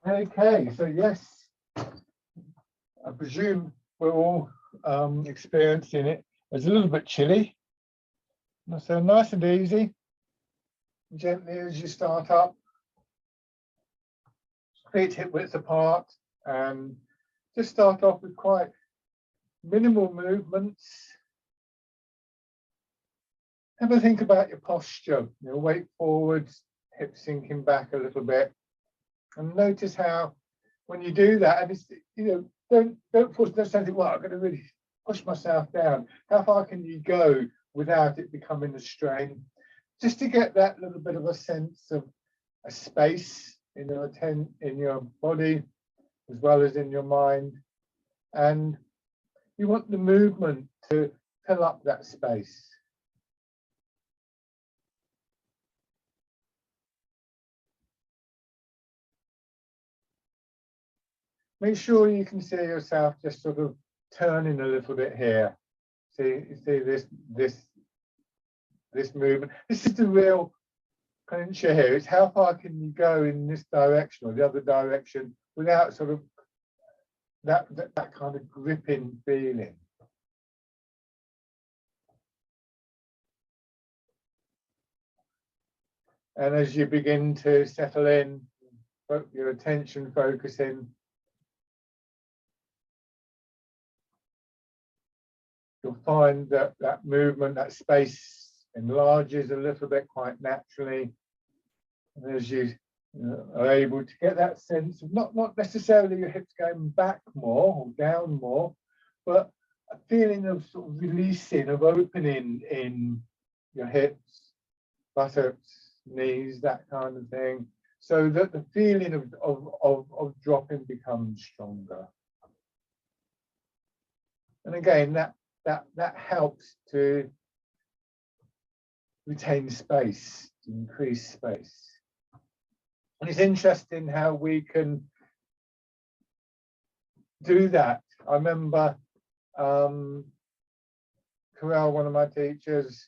Okay, so yes, I presume we're all experiencing it. It's a little bit chilly. So nice and easy, gently as you start up. Feet hip width apart, and just start off with quite minimal movements. Have a think about your posture. Weight forwards, hips sinking back a little bit, and notice how when you do that, and it's, don't force yourself. Well, I'm going to really push myself down. How far can you go without it becoming a strain? Just to get that little bit of a sense of a space in your body as well as in your mind, and you want the movement to fill up that space. Make sure you can see yourself just sort of turning a little bit here. See this movement. This is the real clincher here. It's how far can you go in this direction or the other direction without sort of that kind of gripping feeling. And as you begin to settle in, your attention focusing, you'll find that that movement, that space enlarges a little bit quite naturally. And as you are able to get that sense of not necessarily your hips going back more or down more, but a feeling of sort of releasing, of opening in your hips, buttocks, knees, that kind of thing, so that the feeling of dropping becomes stronger. And again, that helps to retain space, to increase space. And it's interesting how we can do that. I remember Carell, one of my teachers,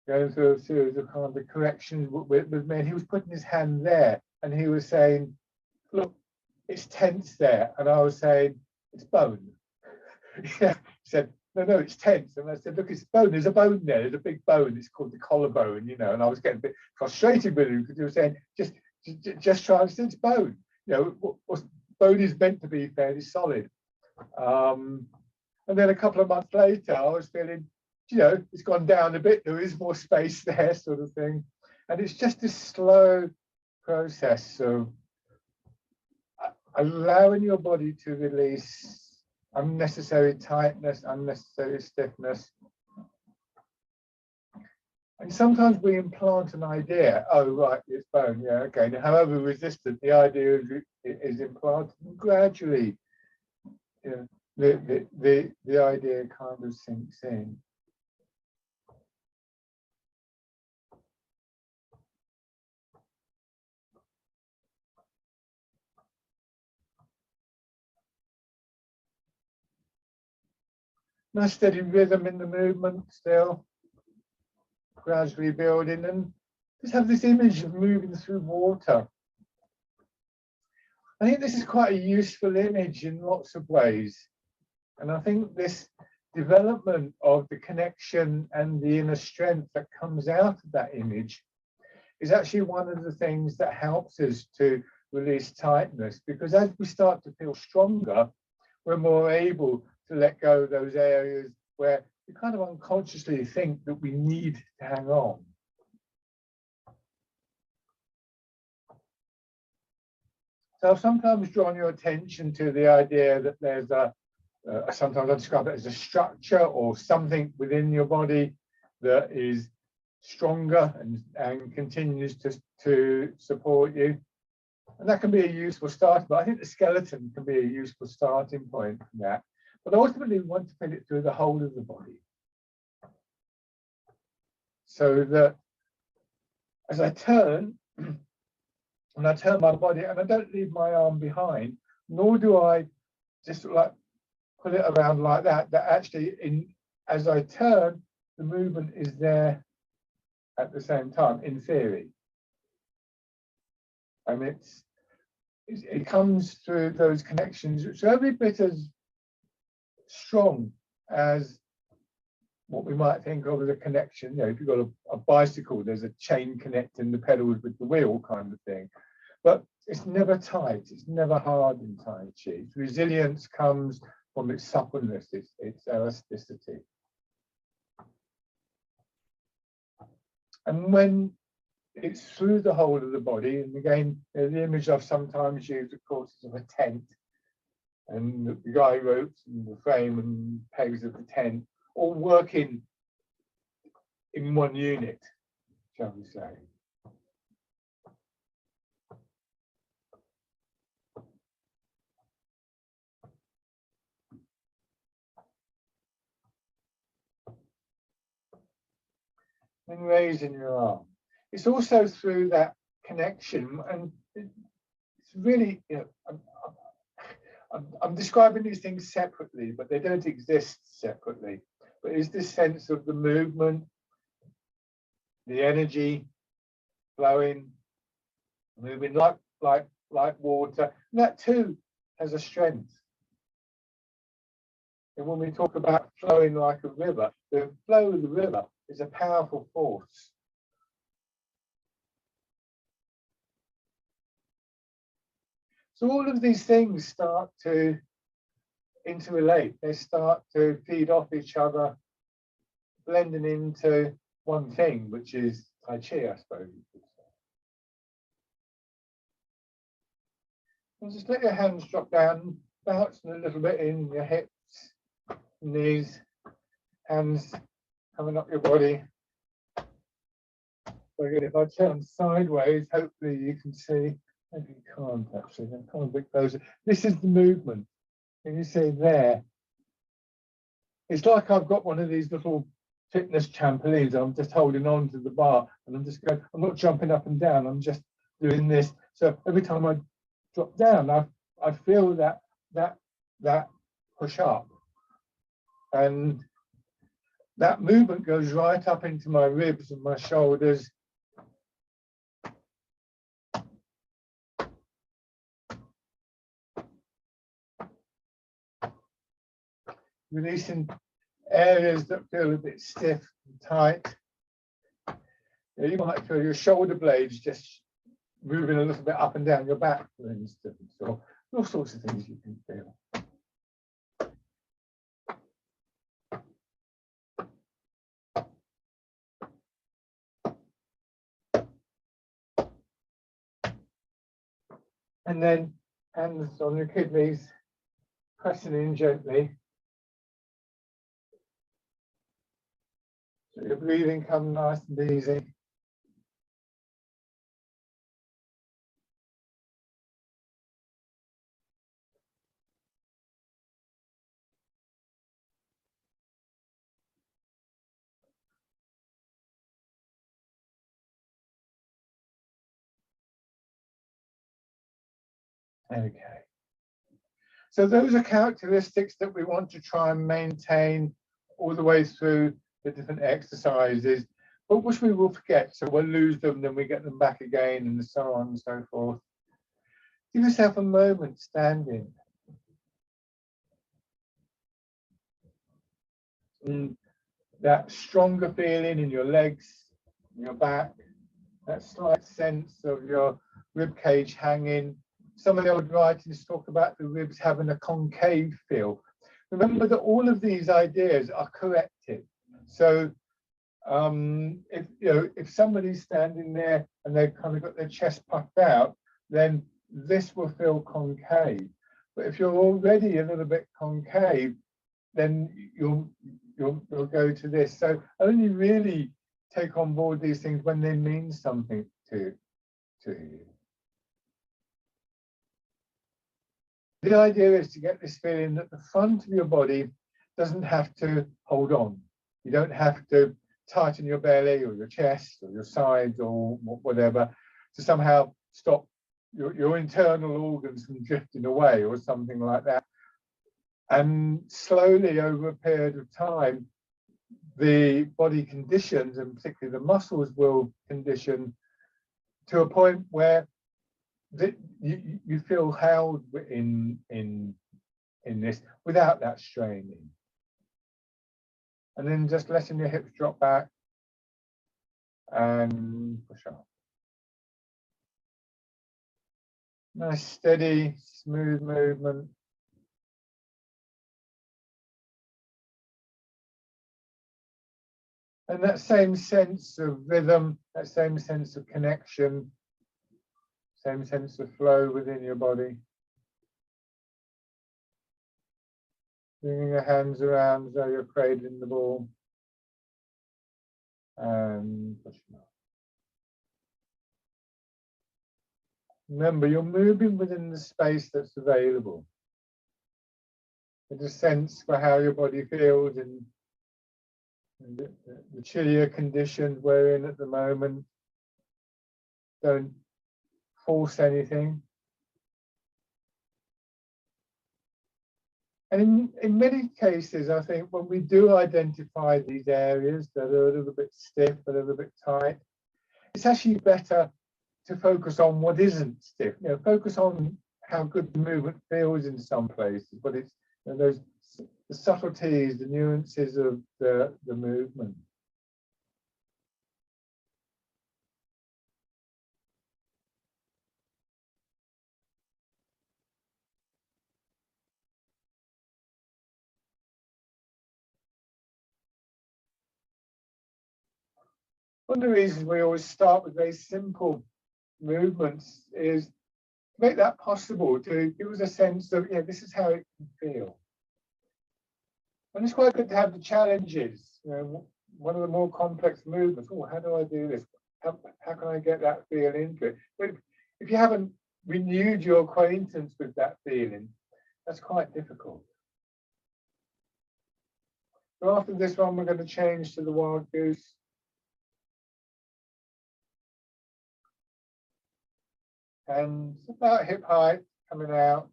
going through a series of kind of corrections with me, and he was putting his hand there and he was saying, look, it's tense there. And I was saying, it's bone. Yeah. He said, no, it's tense. And I said, look, it's bone. There's a bone there. There's a big bone. It's called the collarbone, And I was getting a bit frustrated with him because he was saying, just try and say it's bone. Bone is meant to be fairly solid. And then a couple of months later, I was feeling, it's gone down a bit. There is more space there, sort of thing. And it's just a slow process of allowing your body to release unnecessary tightness, unnecessary stiffness. And sometimes we implant an idea, oh, right, it's bone, yeah, okay. And however resistant the idea is implanted, and gradually the idea kind of sinks in. Nice steady rhythm in the movement still, gradually building, and just have this image of moving through water. I think this is quite a useful image in lots of ways. And I think this development of the connection and the inner strength that comes out of that image is actually one of the things that helps us to release tightness, because as we start to feel stronger, we're more able to let go of those areas where we kind of unconsciously think that we need to hang on. So I've sometimes drawn your attention to the idea that there's sometimes I describe it as a structure or something within your body that is stronger and continues to support you. And that can be a useful start, but I think the skeleton can be a useful starting point from that. But ultimately, we want to put it through the whole of the body. So that as I turn, and I turn my body, and I don't leave my arm behind, nor do I just like pull it around like that, that actually, as I turn, the movement is there at the same time, in theory. And it comes through those connections, which are every bit as strong as what we might think of as a connection. You know, if you've got a bicycle, there's a chain connecting the pedals with the wheel kind of thing. But it's never tight, it's never hard in Tai Chi. Its resilience comes from its suppleness, its elasticity. And when it's through the whole of the body, and again, the image I've sometimes used, of course, is of a tent, and the guy ropes and the frame and pegs of the tent all working in one unit, shall we say. And raising your arm. It's also through that connection, and it's really, you know, I'm describing these things separately, but they don't exist separately. But it's this sense of the movement, the energy flowing, moving like water. And that too has a strength. And when we talk about flowing like a river, the flow of the river is a powerful force. So all of these things start to interrelate. They start to feed off each other, blending into one thing, which is Tai Chi, I suppose you could say. And just let your hands drop down, bouncing a little bit in your hips, knees, hands coming up your body. So again, if I turn sideways, hopefully you can see. Maybe you can't actually, come a bit closer. This is the movement. Can you see there? It's like I've got one of these little fitness trampolines. I'm just holding on to the bar and I'm just going, I'm not jumping up and down, I'm just doing this. So every time I drop down, I feel that push up. And that movement goes right up into my ribs and my shoulders. Releasing areas that feel a bit stiff and tight. You might feel your shoulder blades just moving a little bit up and down your back, for instance, or all sorts of things you can feel. And then hands on your kidneys, pressing in gently. So your breathing comes nice and easy. Okay. So those are characteristics that we want to try and maintain all the way through the different exercises, but which we will forget. So we'll lose them, then we get them back again, and so on and so forth. Give yourself a moment standing. And that stronger feeling in your legs, in your back, that slight sense of your rib cage hanging. Some of the old writings talk about the ribs having a concave feel. Remember that all of these ideas are corrective. So if somebody's standing there and they've kind of got their chest puffed out, then this will feel concave. But if you're already a little bit concave, then you'll go to this. So only really take on board these things when they mean something to you. The idea is to get this feeling that the front of your body doesn't have to hold on. You don't have to tighten your belly or your chest or your sides or whatever to somehow stop your internal organs from drifting away or something like that. And slowly over a period of time, the body conditions, and particularly the muscles will condition to a point where that you feel held in this without that straining. And then just letting your hips drop back and push up. Nice, steady, smooth movement. And that same sense of rhythm, that same sense of connection, same sense of flow within your body. Bringing your hands around as though you're cradling the ball. And pushing up. Remember, you're moving within the space that's available. With a sense for how your body feels in the chillier conditions we're in at the moment. Don't force anything. And in many cases, I think when we do identify these areas that are a little bit stiff, a little bit tight, it's actually better to focus on what isn't stiff. You know, focus on how good the movement feels in some places, but it's, you know, those the subtleties, the nuances of the movement. One of the reasons we always start with very simple movements is to make that possible, to give us a sense of, yeah, this is how it can feel. And it's quite good to have the challenges. You know, one of the more complex movements. Oh, how do I do this? How can I get that feel into it? But if you haven't renewed your acquaintance with that feeling, that's quite difficult. So after this one, we're going to change to the wild goose. And it's about hip height coming out.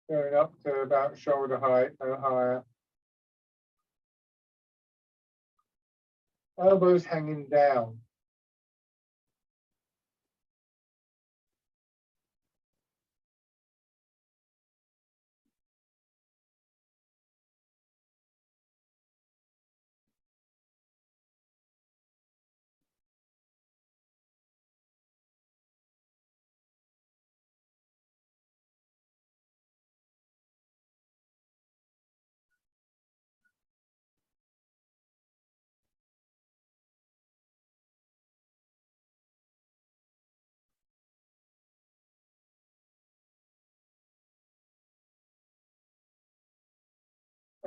Going up to about shoulder height, no higher. Elbows hanging down.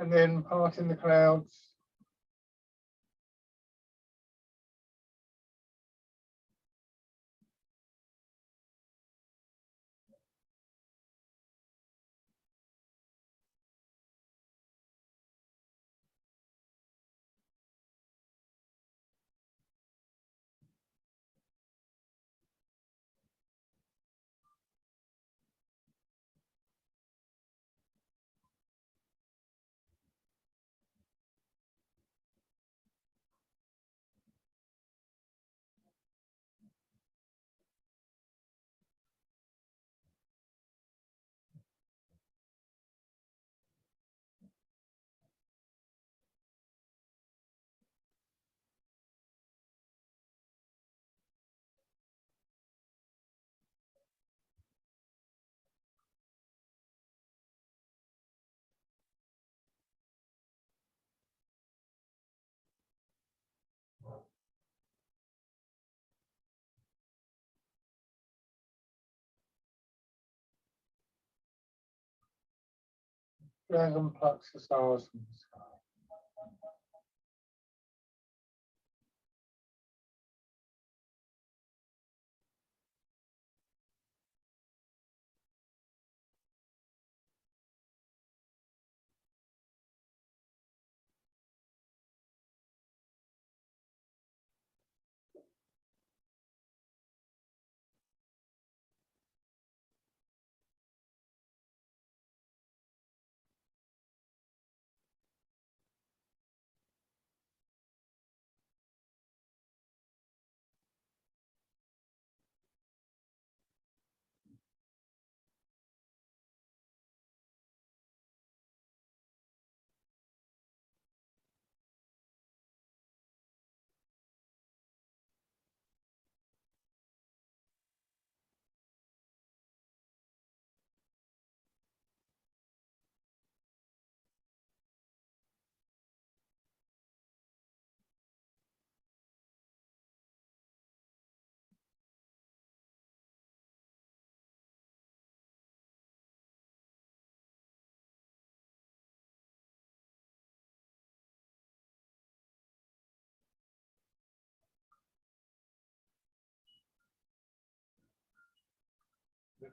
And then parting the clouds. Dragon plucks the stars from the sky.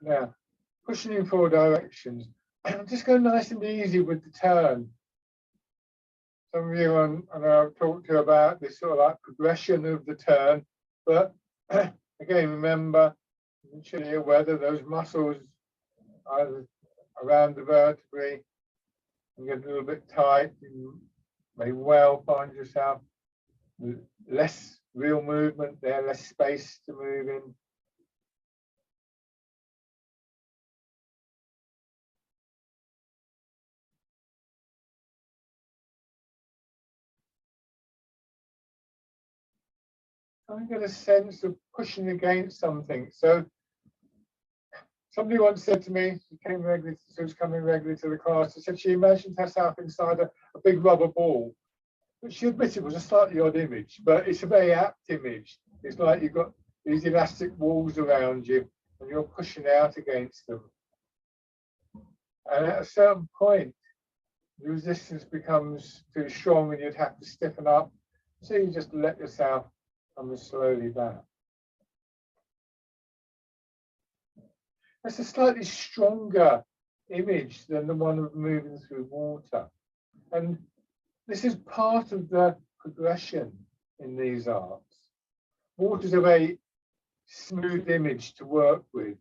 Now, pushing in four directions. Just go nice and easy with the turn. Some of you, I know I've talked to you about this sort of like progression of the turn, but again, remember, ensure you're aware that those muscles either around the vertebrae and get a little bit tight. You may well find yourself with less real movement there, less space to move in. I get a sense of pushing against something. So somebody once said to me, she was coming regularly to the class, she said she imagined herself inside a big rubber ball. But she admitted it was a slightly odd image, but it's a very apt image. It's like you've got these elastic walls around you and you're pushing out against them. And at a certain point, the resistance becomes too strong and you'd have to stiffen up. So you just let yourself come slowly back. That's a slightly stronger image than the one of moving through water. And this is part of the progression in these arts. Water is a very smooth image to work with.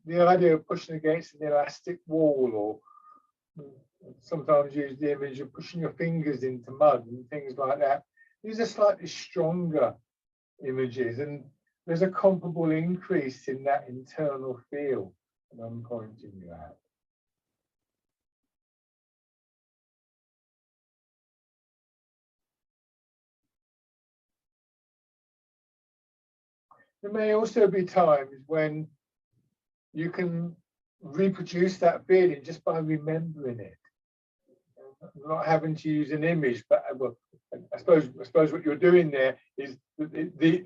The idea of pushing against an elastic wall, or sometimes use the image of pushing your fingers into mud and things like that. These are slightly stronger images, and there's a comparable increase in that internal feel that I'm pointing you at. There may also be times when you can reproduce that feeling just by remembering it, not having to use an image. But well, I suppose what you're doing there is the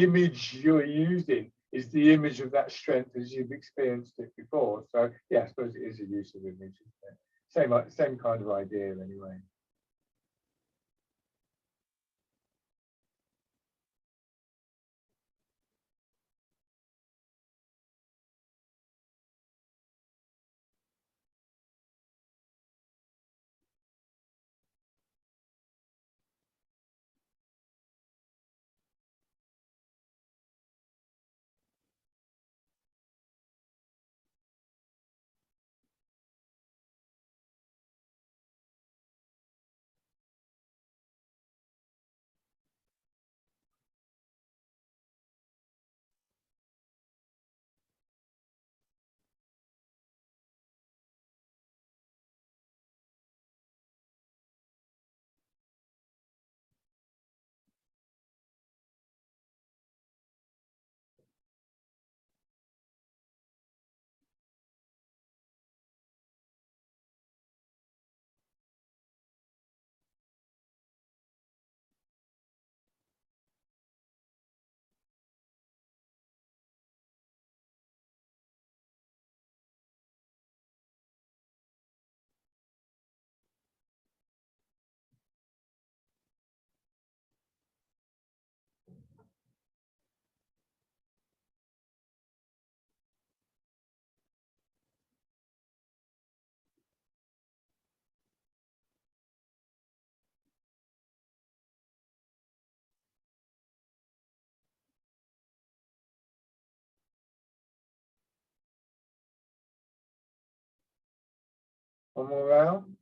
image you're using is the image of that strength as you've experienced it before. So yeah, I suppose it is a use of image. Same kind of idea anyway. One more round.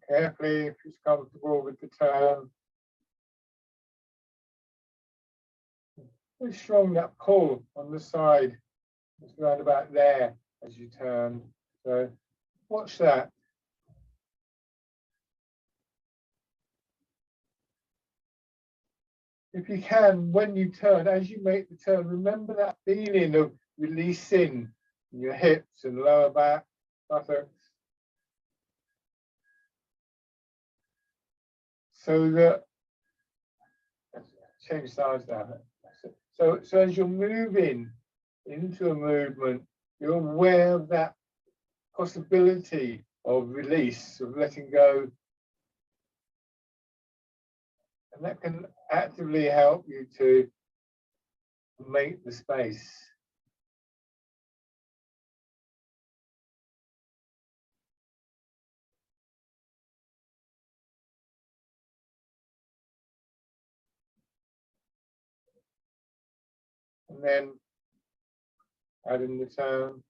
carefully if it's comfortable with the turn. Very strong, that pull on the side. It's right about there as you turn. So watch that. If you can, when you turn, as you make the turn, remember that feeling of releasing your hips and lower back, buttocks. So that, change sides now. So as you're moving into a movement, you're aware of that possibility of release, of letting go. And that can actively help you to make the space. And then add in the turn.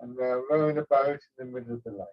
And rowing a boat in the middle of the lake.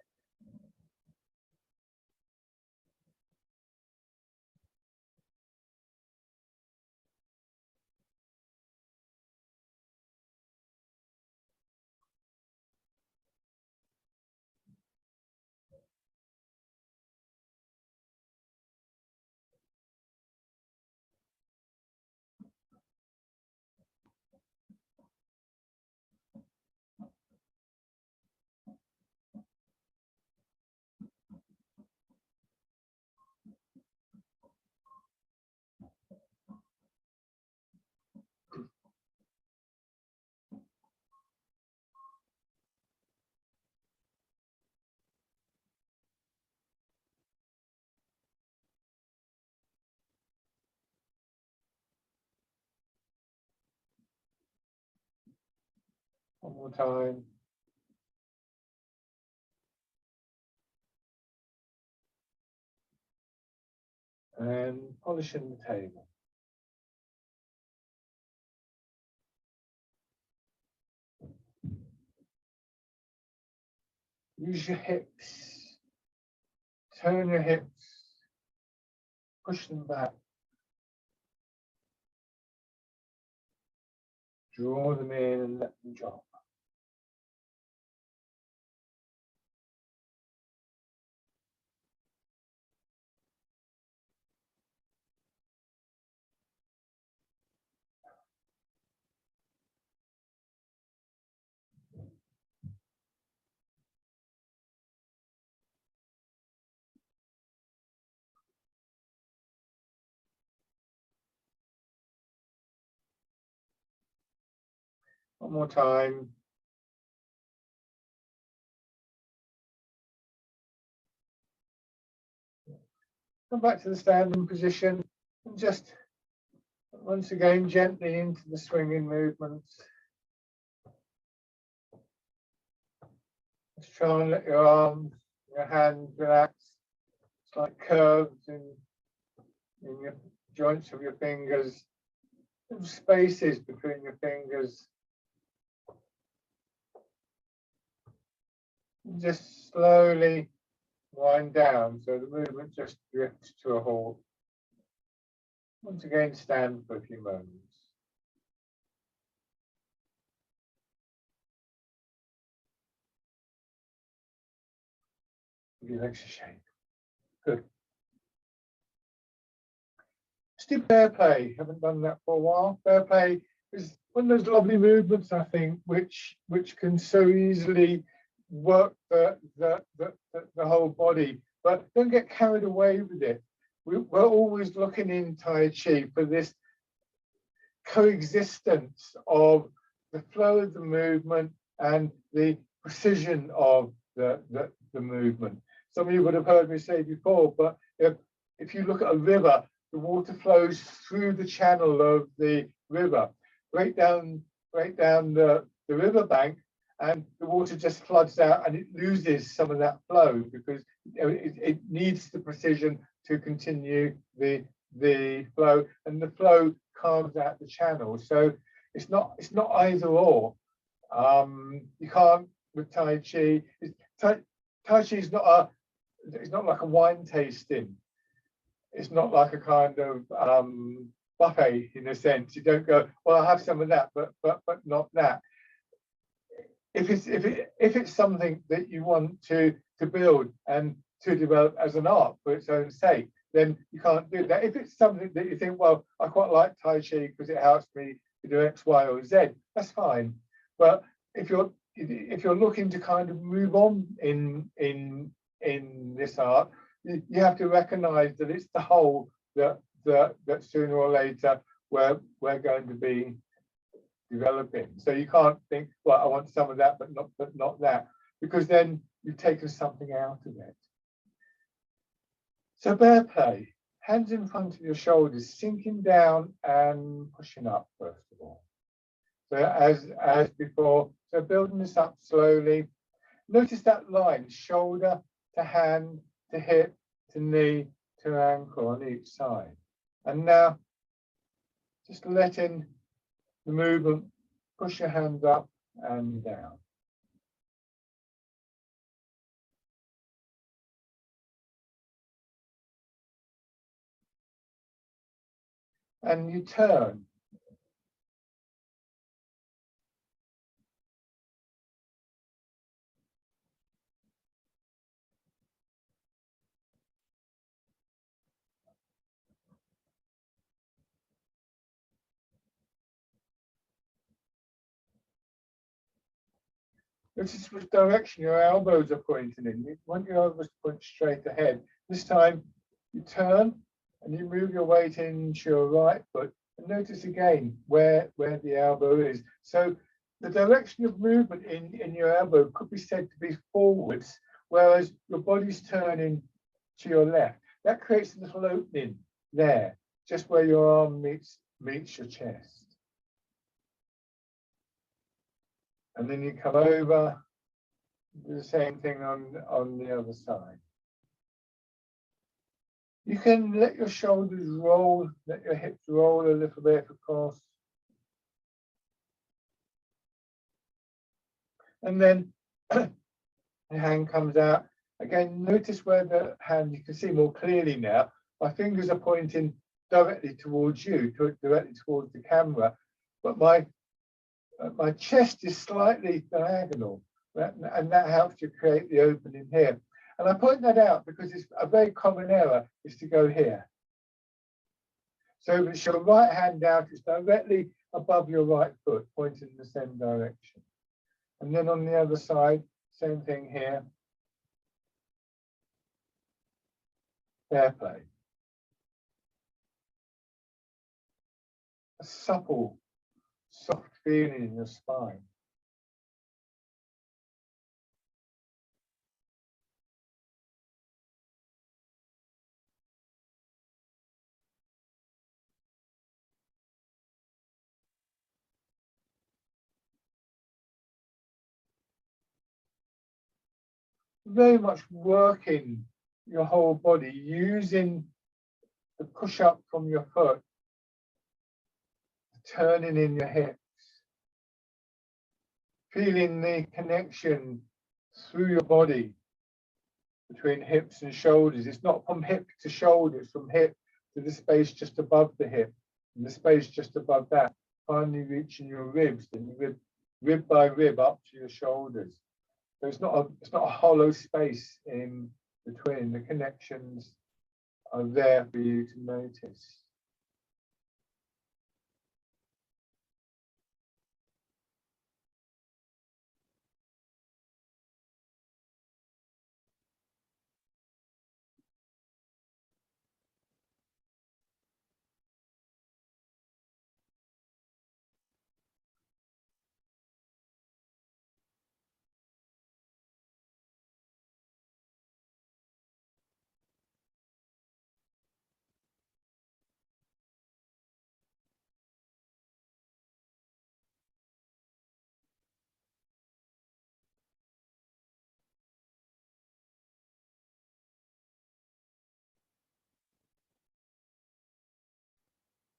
One more time. And polishing the table. Use your hips. Turn your hips. Push them back. Draw them in and let them drop. One more time. Come back to the standing position and just once again gently into the swinging movements. Just try and let your arms, your hands relax. It's like curves in your joints of your fingers, little spaces between your fingers. Just slowly wind down so the movement just drifts to a halt. Once again, stand for a few moments. Give your legs a shake. Good. Let's do bear play. Haven't done that for a while. Bear play is one of those lovely movements, I think, which can so easily work the whole body. But don't get carried away with it. We're always looking in Tai Chi for this coexistence of the flow of the movement and the precision of the movement. some of you would have heard me say before, but if you look at a river, the water flows through the channel of the river, right down the riverbank, and the water just floods out and it loses some of that flow because it needs the precision to continue the flow, and the flow carves out the channel. So it's not either or. You can't with Tai Chi. Tai Chi is it's not like a wine tasting. It's not like a kind of buffet in a sense. You don't go, well, I'll have some of that, but not that. If it's something that you want to build and to develop as an art for its own sake, then you can't do that. If it's something that you think, well, I quite like Tai Chi because it helps me to do X, Y, or Z, that's fine. But if you're looking to kind of move on in this art, you have to recognise that it's the whole that sooner or later we're going to be developing. So you can't think, well, I want some of that, but not that, because then you've taken something out of it. So bear play, hands in front of your shoulders, sinking down and pushing up first of all. So as before, so building this up slowly. Notice that line, shoulder to hand to hip to knee to ankle on each side. And now just letting the movement push your hands up and down. And you turn. This is which direction your elbows are pointing in. You want your elbows to point straight ahead. This time you turn and you move your weight into your right foot. And notice again where the elbow is. So the direction of movement in your elbow could be said to be forwards, whereas your body's turning to your left. That creates a little opening there, just where your arm meets your chest. And then you come over, do the same thing on the other side. You can let your shoulders roll, let your hips roll a little bit, of course. And then the hand comes out. Again, notice where the hand, you can see more clearly now, my fingers are pointing directly towards you, directly towards the camera, but my chest is slightly diagonal, and that helps you create the opening here. And I point that out because it's a very common error is to go here. So it's your right hand out, it's directly above your right foot, pointing in the same direction. And then on the other side, same thing here. Fair play. A supple, soft feeling in your spine. Very much working your whole body, using the push up from your foot, turning in your hips, feeling the connection through your body between hips and shoulders. It's not from hip to shoulder, it's from hip to the space just above the hip, and the space just above that, finally reaching your ribs, then rib by rib up to your shoulders. So it's not a hollow space in between. The connections are there for you to notice.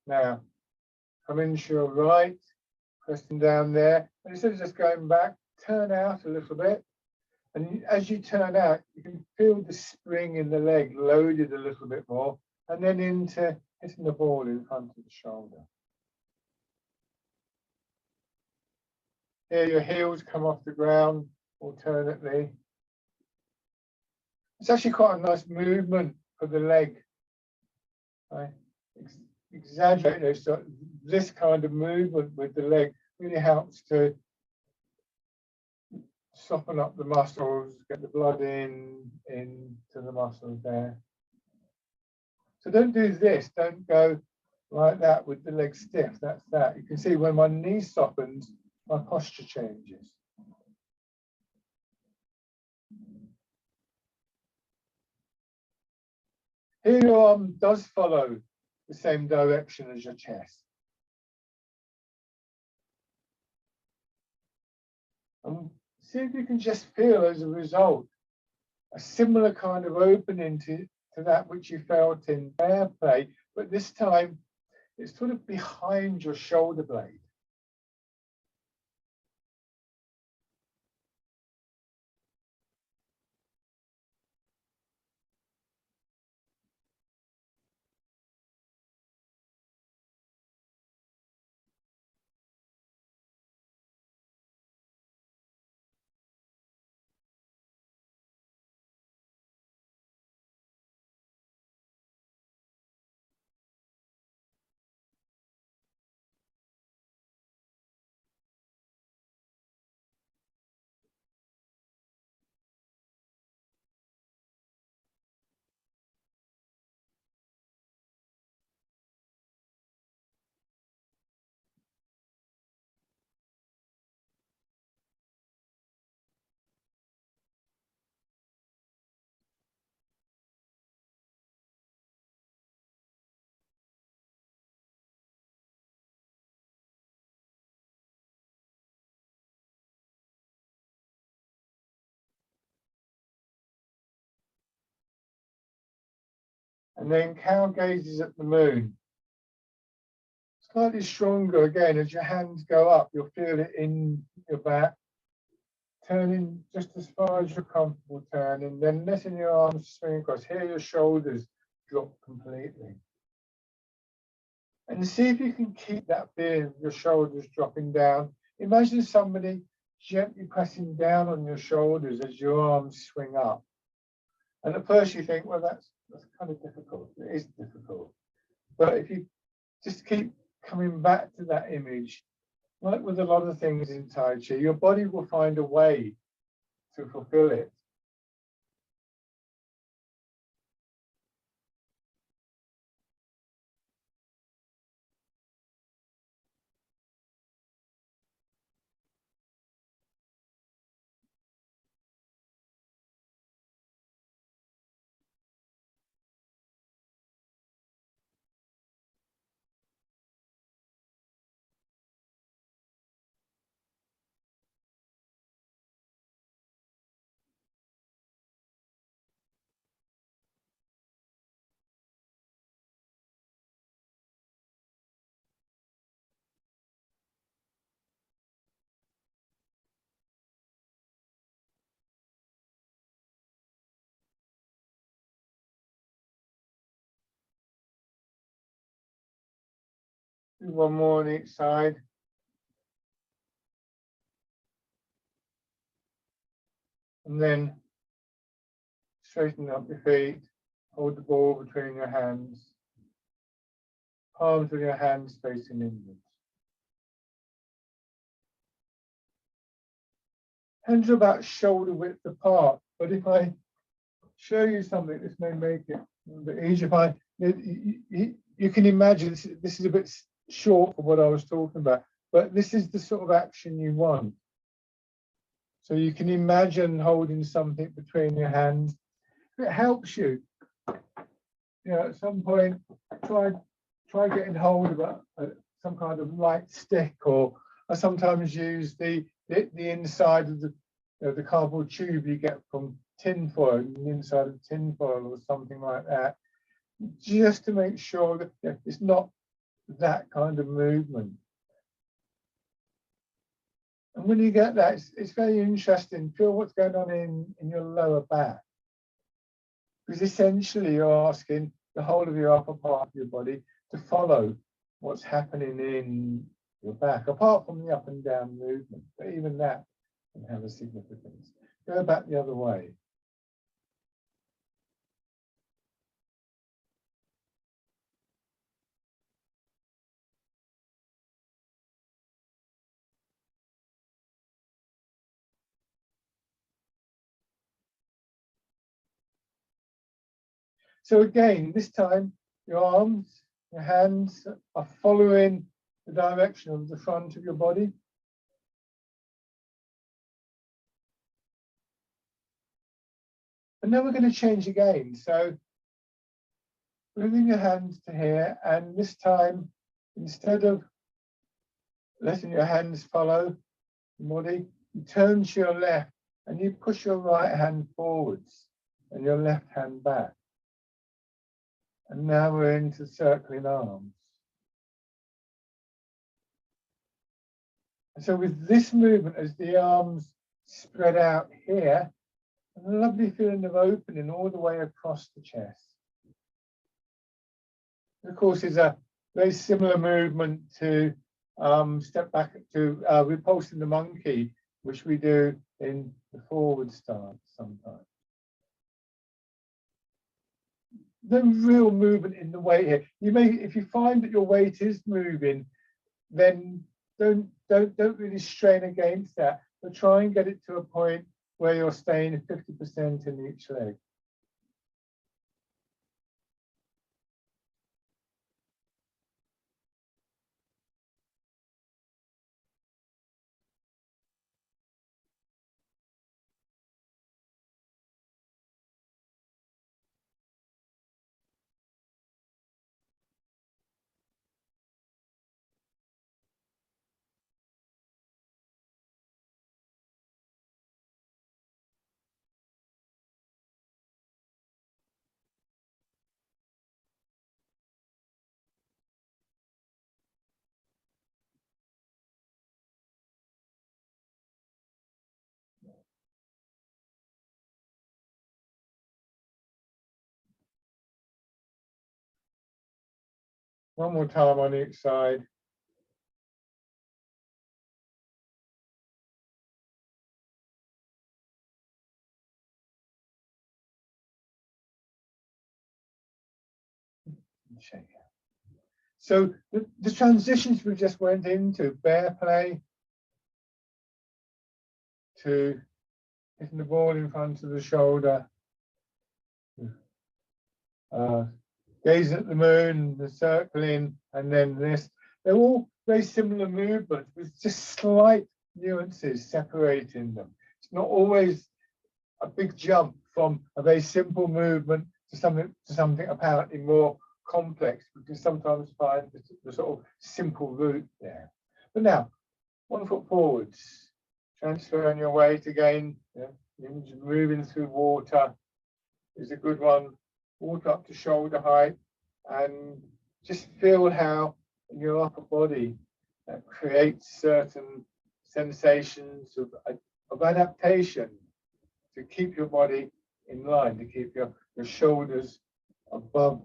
Now, come into your right, pressing down there. And instead of just going back, turn out a little bit. And as you turn out, you can feel the spring in the leg loaded a little bit more, and then into hitting the ball in front of the shoulder. Here, your heels come off the ground alternately. It's actually quite a nice movement for the leg. I exaggerate this kind of movement with the leg really helps to soften up the muscles, get the blood into the muscles there. So don't do this, don't go like that with the leg stiff, that's that. You can see when my knee softens, my posture changes. Here your arm does follow the same direction as your chest. And see if you can just feel as a result a similar kind of opening to that which you felt in bear play, but this time it's sort of behind your shoulder blade. And then cow gazes at the moon. Slightly stronger again, as your hands go up, you'll feel it in your back. Turning just as far as you're comfortable turning, then letting your arms swing across. Here your shoulders drop completely. And see if you can keep that feeling of your shoulders dropping down. Imagine somebody gently pressing down on your shoulders as your arms swing up. And at first you think, well, that's kind of difficult. It is difficult. But if you just keep coming back to that image, like with a lot of things in Tai Chi, your body will find a way to fulfill it. Do one more on each side. And then straighten up your feet. Hold the ball between your hands. Palms of your hands facing inwards. Hands are about shoulder width apart, but if I show you something, this may make it a bit easier. You can imagine this is a bit short for what I was talking about, but this is the sort of action you want. So you can imagine holding something between your hands. If it helps you, at some point, try getting hold of some kind of light stick, or I sometimes use the inside of the cardboard tube you get from tin foil, the inside of tin foil or something like that, just to make sure that it's not that kind of movement. And when you get that, it's very interesting. Feel what's going on in your lower back. Because essentially you're asking the whole of your upper part of your body to follow what's happening in your back, apart from the up and down movement. But even that can have a significance. Go back the other way. So again, this time your arms, your hands are following the direction of the front of your body. And then we're going to change again. So moving your hands to here, and this time, instead of letting your hands follow the body, you turn to your left and you push your right hand forwards and your left hand back. And now we're into circling arms. And so with this movement, as the arms spread out here, a lovely feeling of opening all the way across the chest. Of course, it's a very similar movement to step back to repulsing the monkey, which we do in the forward stance sometimes. No real movement in the weight here. You may, if you find that your weight is moving, then don't really strain against that, but try and get it to a point where you're staying 50% in each leg. One more time on each side. Shake it. So the transitions we just went into, bear play, to hitting the ball in front of the shoulder, gazing at the moon, the circling, and then this. They're all very similar movements with just slight nuances separating them. It's not always a big jump from a very simple movement to something apparently more complex. We can sometimes find the sort of simple route there. But now, 1 foot forwards, transferring your weight again, moving through water is a good one. Water up to shoulder height, and just feel how in your upper body that creates certain sensations of adaptation to keep your body in line, to keep your shoulders above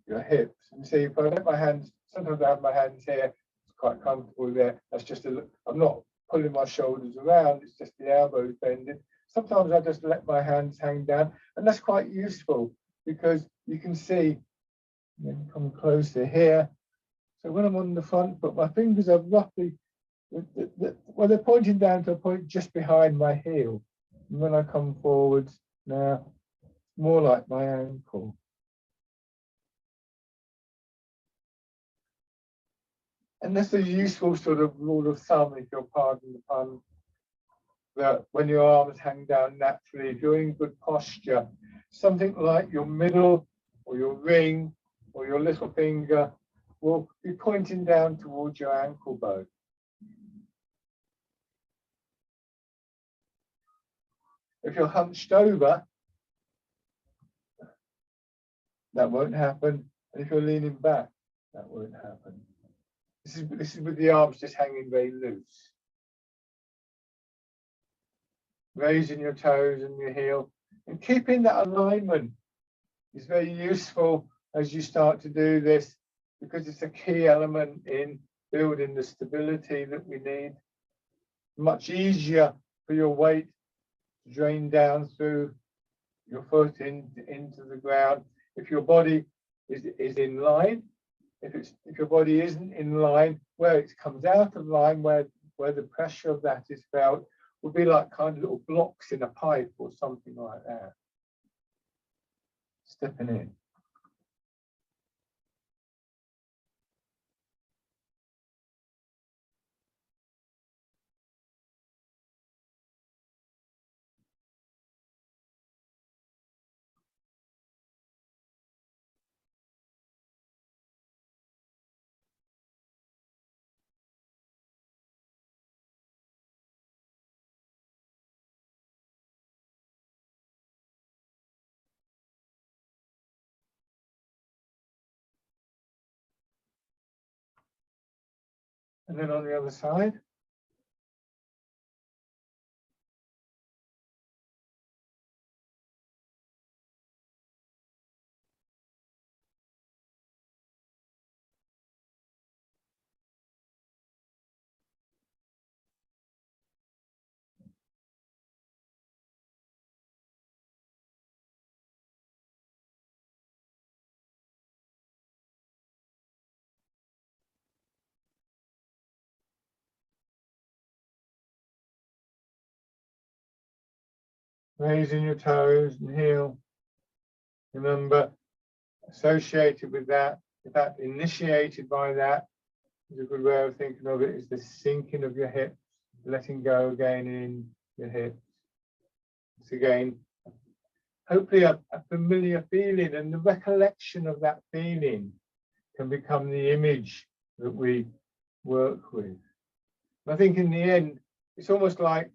your hips. And see, if I let my hands, sometimes I have my hands here, it's quite comfortable there. That's just I'm not pulling my shoulders around, it's just the elbows bending. Sometimes I just let my hands hang down, and that's quite useful because you can see, come closer here. So when I'm on the front foot, my fingers are roughly, well, they're pointing down to a point just behind my heel. And when I come forwards, now, more like my ankle. And that's a useful sort of rule of thumb, if you'll pardon the pun, that when your arms hang down naturally, if you're in good posture, something like your middle or your ring or your little finger will be pointing down towards your ankle bone. If you're hunched over, that won't happen. And if you're leaning back, that won't happen. This is with the arms just hanging very loose. Raising your toes and your heel and keeping that alignment is very useful as you start to do this, because it's a key element in building the stability that we need. Much easier for your weight to drain down through your foot into the ground. If your body is in line, if your body isn't in line, where it comes out of line, where the pressure of that is felt, will be like kind of little blocks in a pipe or something like that. Stepping in. And then on the other side. Raising your toes and heel. Remember, associated with that, in fact, initiated by that, is a good way of thinking of it, is the sinking of your hips, letting go again in your hips. It's again, hopefully a familiar feeling, and the recollection of that feeling can become the image that we work with. And I think in the end, it's almost like,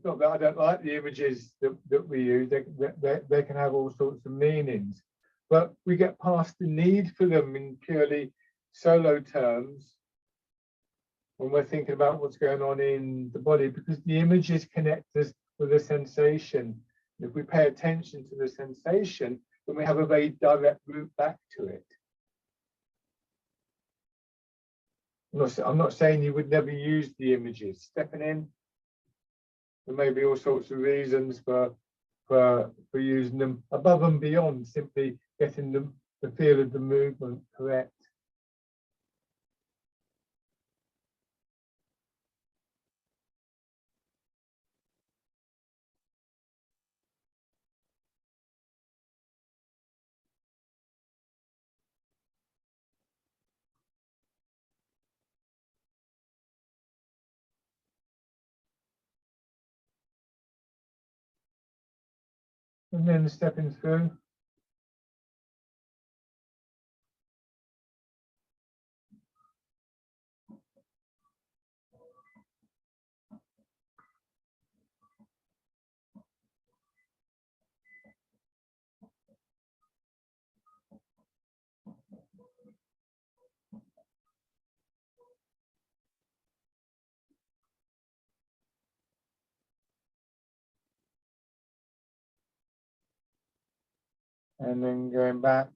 not that I don't like the images that we use, they can have all sorts of meanings, but we get past the need for them in purely solo terms when we're thinking about what's going on in the body, because the images connect us with a sensation. If we pay attention to the sensation, then we have a very direct route back to it. I'm not saying you would never use the images. Stepping in, there may be all sorts of reasons for using them above and beyond simply getting the feel of the movement correct. And then stepping through. And then going back.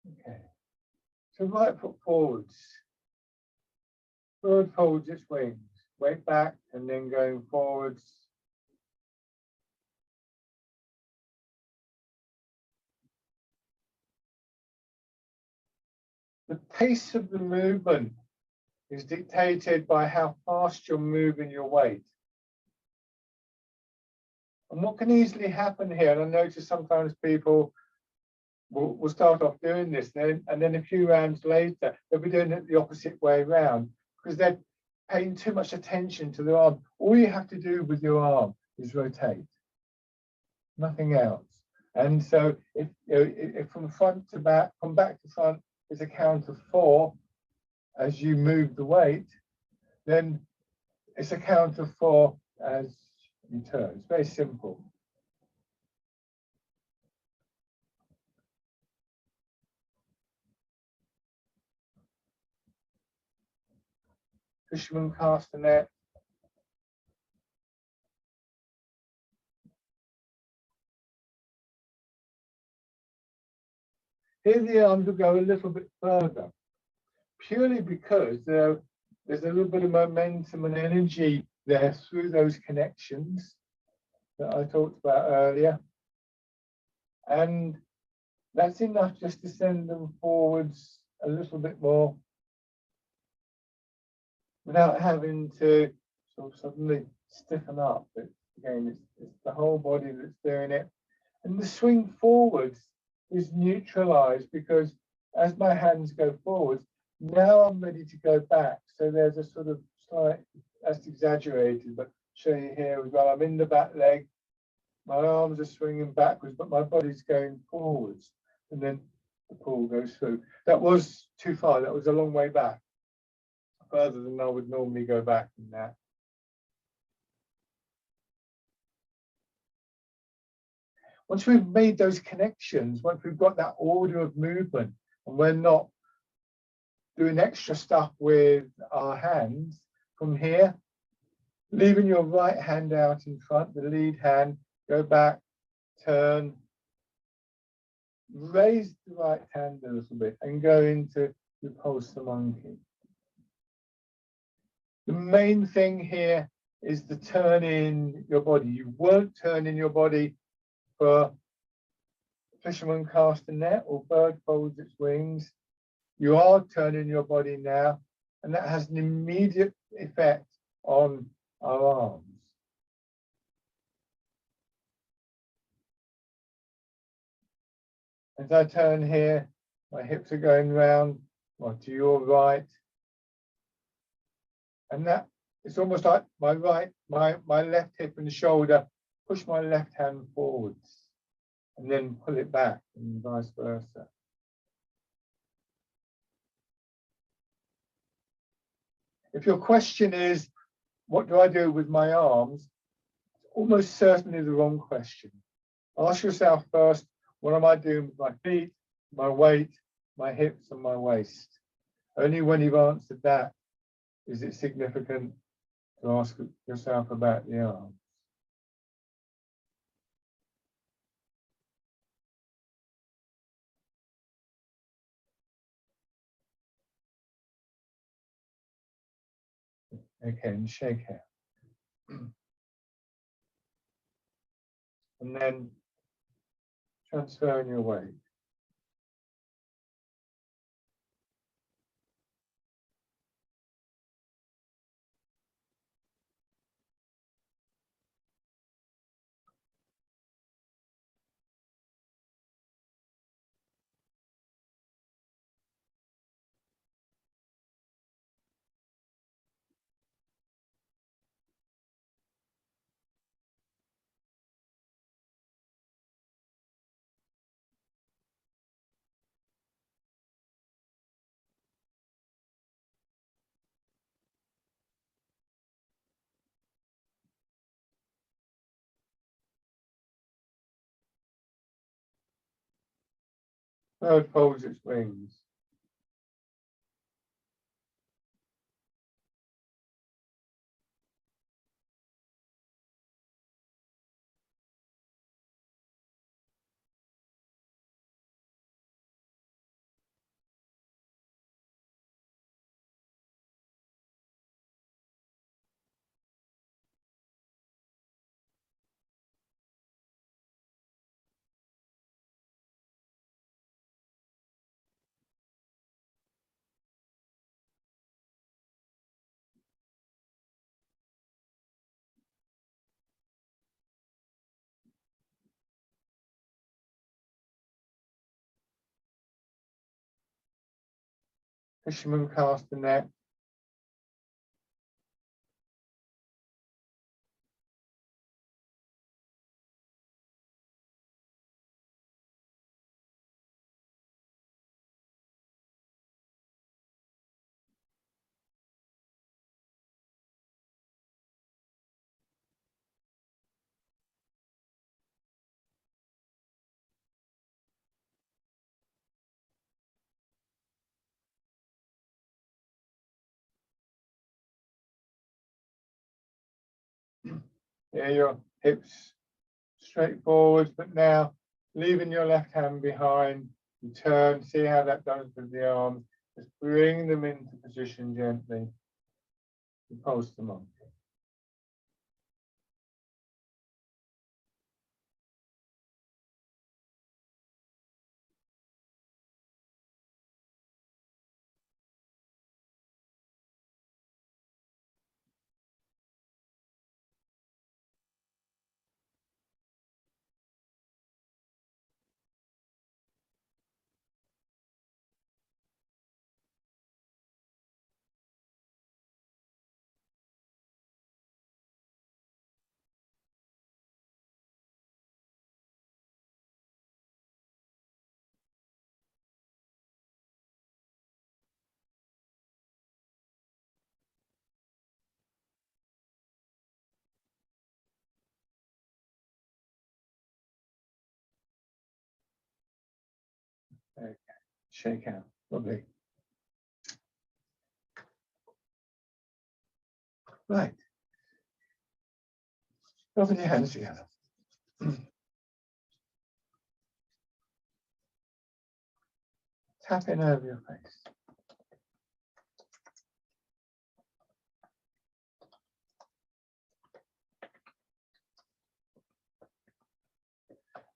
Okay. So right foot forwards. Forward folds its wings. Weight back and then going forwards. The pace of the movement is dictated by how fast you're moving your weight. And what can easily happen here, and I notice sometimes people will start off doing this, and then a few rounds later, they'll be doing it the opposite way around because they're paying too much attention to their arm. All you have to do with your arm is rotate, nothing else. And so if from front to back, from back to front is a count of 4 as you move the weight, then it's a count of 4 as you turn. It's very simple. Fisherman cast the net. Here the arms will go a little bit further, purely because there's a little bit of momentum and energy there through those connections that I talked about earlier. And that's enough just to send them forwards a little bit more without having to sort of suddenly stiffen up. But again, it's the whole body that's doing it. And the swing forwards is neutralized because as my hands go forwards, now I'm ready to go back. So there's a sort of slight, that's exaggerated, but show you here as well. I'm in the back leg, my arms are swinging backwards, but my body's going forwards. And then the pull goes through. That was too far, that was a long way back, further than I would normally go back in that. Once we've made those connections, once we've got that order of movement, and we're not doing extra stuff with our hands from here, leaving your right hand out in front, the lead hand, go back, turn, raise the right hand a little bit and go into repulse the monkey. The main thing here is the turn in your body. You won't turn in your body for fisherman cast a net or bird folds its wings. You are turning your body now, and that has an immediate effect on our arms. As I turn here, my hips are going round to your right. And that it's almost like my left hip and shoulder, push my left hand forwards and then pull it back and vice versa. If your question is, what do I do with my arms? It's almost certainly the wrong question. Ask yourself first, what am I doing with my feet, my weight, my hips and my waist? Only when you've answered that is it significant to ask yourself about the arms. Okay, and shake out. And then transferring your weight. Bird folds its wings. Fisherman cast the net. Yeah, your hips straight forwards, but now leaving your left hand behind. You turn, see how that does with the arms. Just bring them into position gently. And pulse them on. Okay. Shake out. Lovely. Right. Open your hands together. Tap in over your face.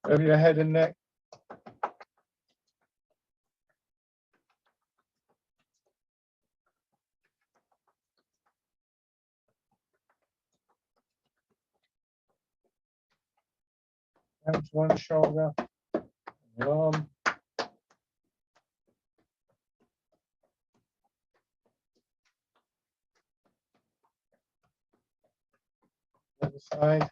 Over your head and neck. Down to one shoulder. Your arm. Other side.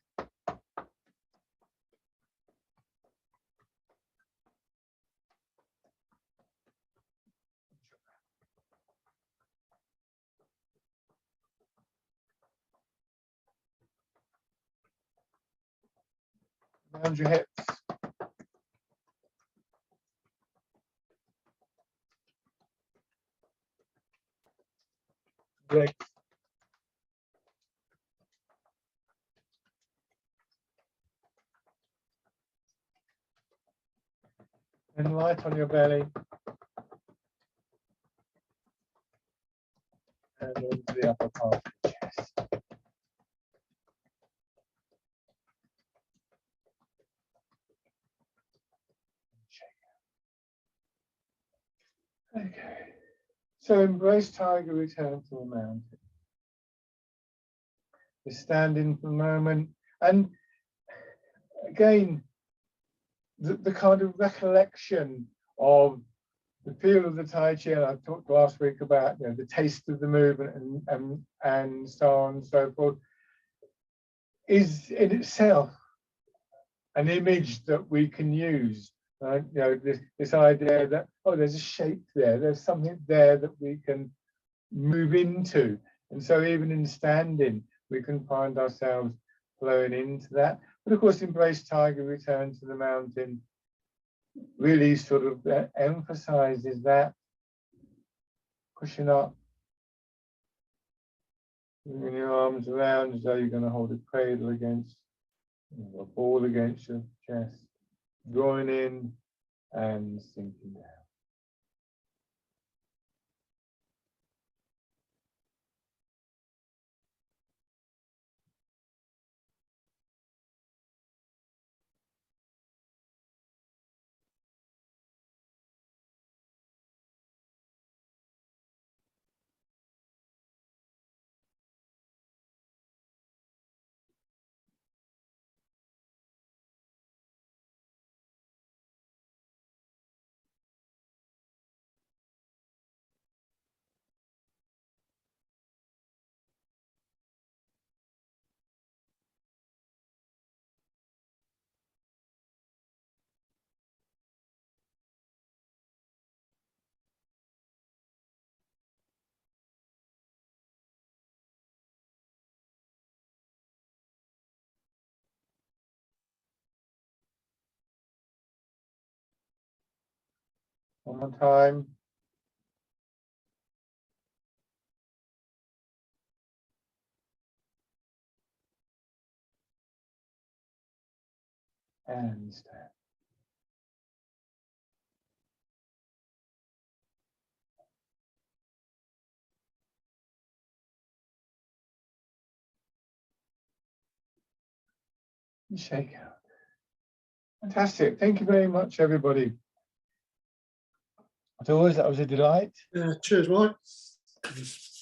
Round your hips. Legs. And light on your belly. And into the upper part of the chest. Okay. So embrace tiger, return to the mountain. Just stand in for a moment. And again, the kind of recollection of the feel of the Tai Chi, and I talked last week about the taste of the movement and so on and so forth, is in itself an image that we can use. This idea that, oh, there's a shape there, there's something there that we can move into. And so even in standing, we can find ourselves flowing into that. But of course, embrace tiger, return to the mountain really sort of emphasizes that, pushing up, bringing your arms around as though you're going to hold a cradle against, a ball against your chest, drawing in and sinking down. One more time. handstand. And shake out. Fantastic. Thank you very much, everybody. As always, that was a delight. Yeah, cheers, Mike.